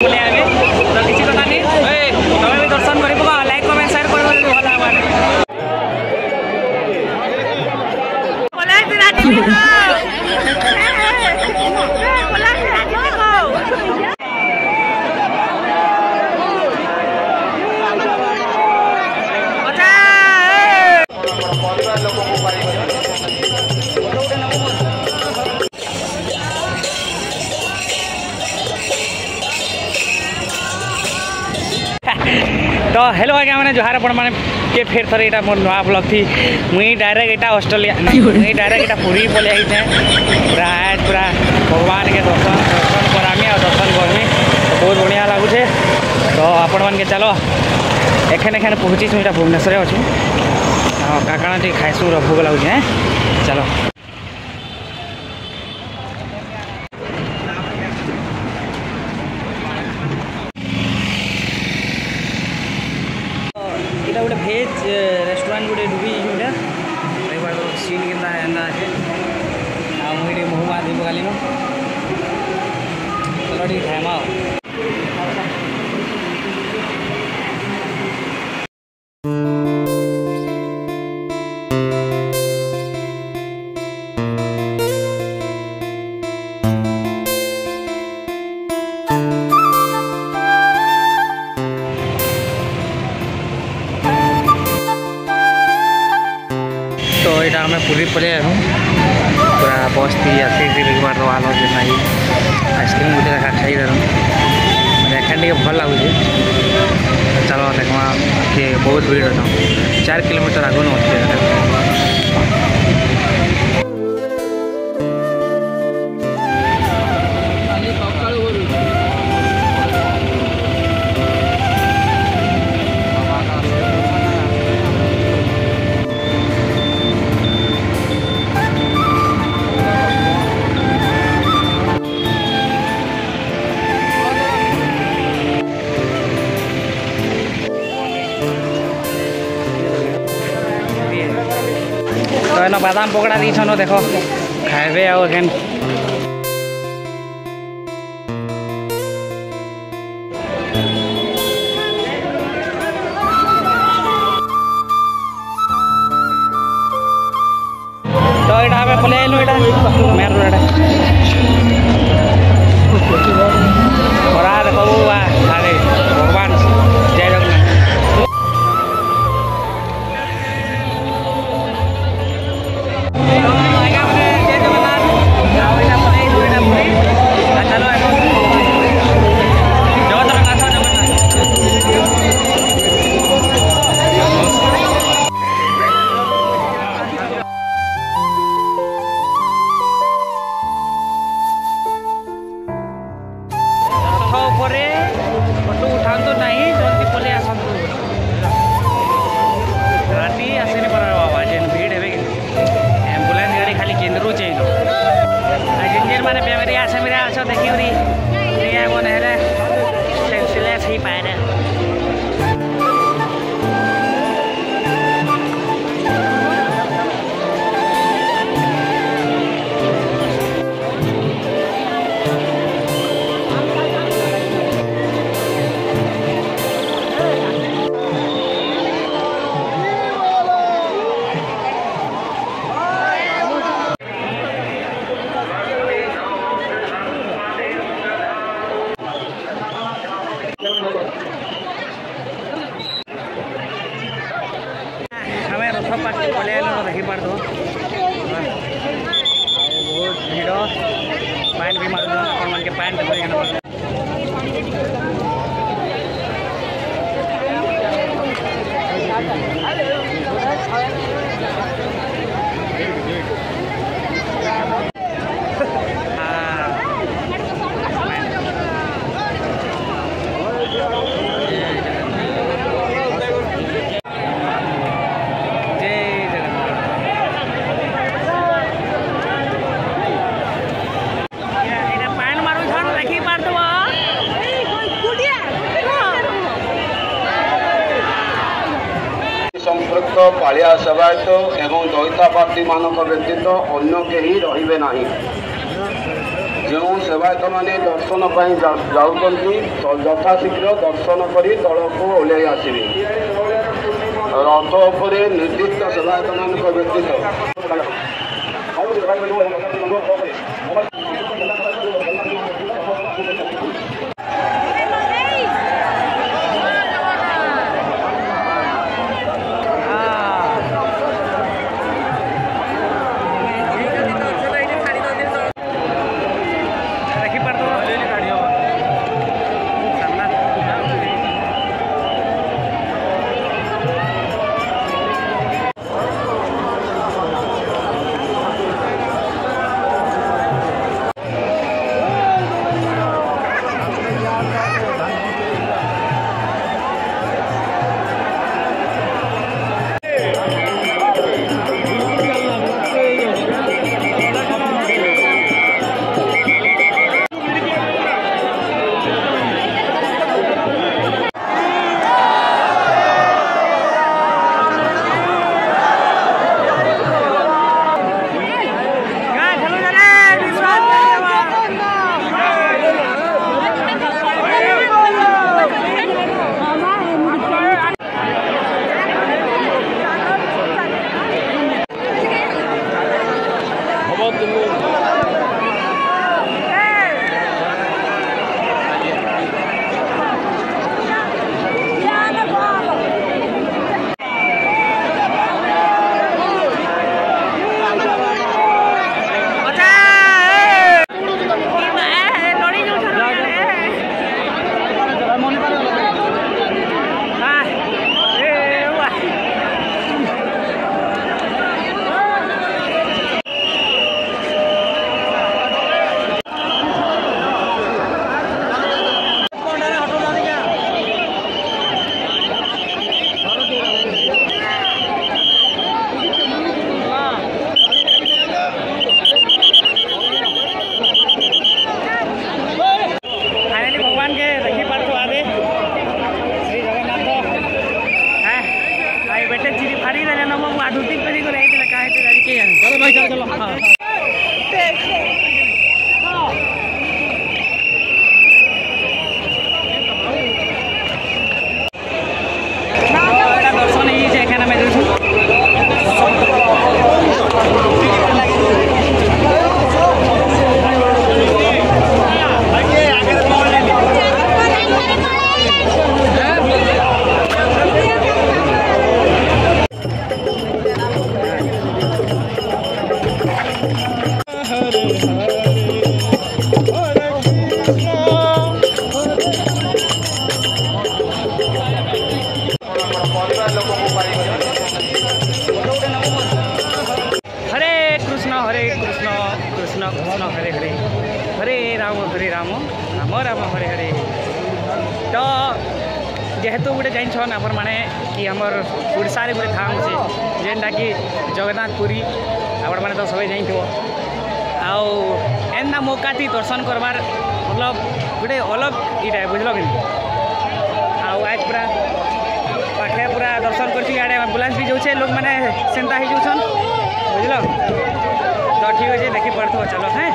तो किसी कथा नहीं तुम्हें भी दर्शन कर लाइक कमेंट शेयर कर तो हेलो आज्ञा मैंने जोहार आपण मैंने के फिर थर यहाँ मोर नुआ ब्लॉग थी मुई डायरेक्ट यहाँ ऑस्ट्रेलिया मुई डायरेक्ट यहाँ पुरी पलि आई पूरा आज पूरा भगवान के दर्शन करामी और दर्शन करमी तो बहुत बढ़िया लगुचे। तो आपण मान के चलो एखेन एखेन पहुँची यहाँ भुवनेश्वर अच्छी काकाना टी खाइसु भोग लगुचे चलो। এটা গোটে ভেজ রেস্টুরেন্ট গোটে ঢুকি এটা এবার সিন কেনা এনা আছে আমি মহুমা দিব কালি চলো টি খাইমা। तो यहाँ आम पुरी पलि आसू पूरा बस थी आसिक बार आलो नहीं आइसक्रीम गोटे देखा खाई एखान टे भल लगुच। चलो देखा कि बहुत भीड़ था 4 किलोमीटर आगु न तो बादाम पकड़ा दी छन देखो खाइबे आउ एखन तो यहाँ आम पलि आइलु मेन रोड देखो अरे भगवान जय जगन्नाथ। फोटो उठातु नहीं जल्दी पलि आसतु राति आसे नहीं पार बाबा जेन भीड़ है एम्बुलेंस गाड़ी खाली केन्द्र चाहिए जिन मैंने बेमारी आसे मेरे आस देखी मन है सेंसलेस ही पाए देखी पार बहुत भीड़ पैंट भी मार मन के पैंट संपृक्त पालिया सेवायत एवं दयिता प्रार्थी मान व्यतीत अन्य कहीं रही नहीं। जो सेवायत मैंने दर्शन जाऊँगी यथाशीघ्र दर्शन कर तल को ओह्ल आसवे रथ उपर निर्दिष्ट सेवायत मान व्यतीत हरे राम राम राम हरे हरे। तो जेहेतु गोटे जान आपण मैंने कि आमर ओडिशा रे गोटे धाम अच्छे जेनटा कि जगन्नाथपुरी आपण मैंने तो सब जाइए आना मौका थी दर्शन करवार मतलब गोटे अलग इटा बुझल कि आज पूरा पाखे पूरा दर्शन कर एम्बुलांस भी जाऊे लोक मैंने सेंता हो जाऊन बुझल तो ठीक अच्छे देखी पड़ो चलो। हाँ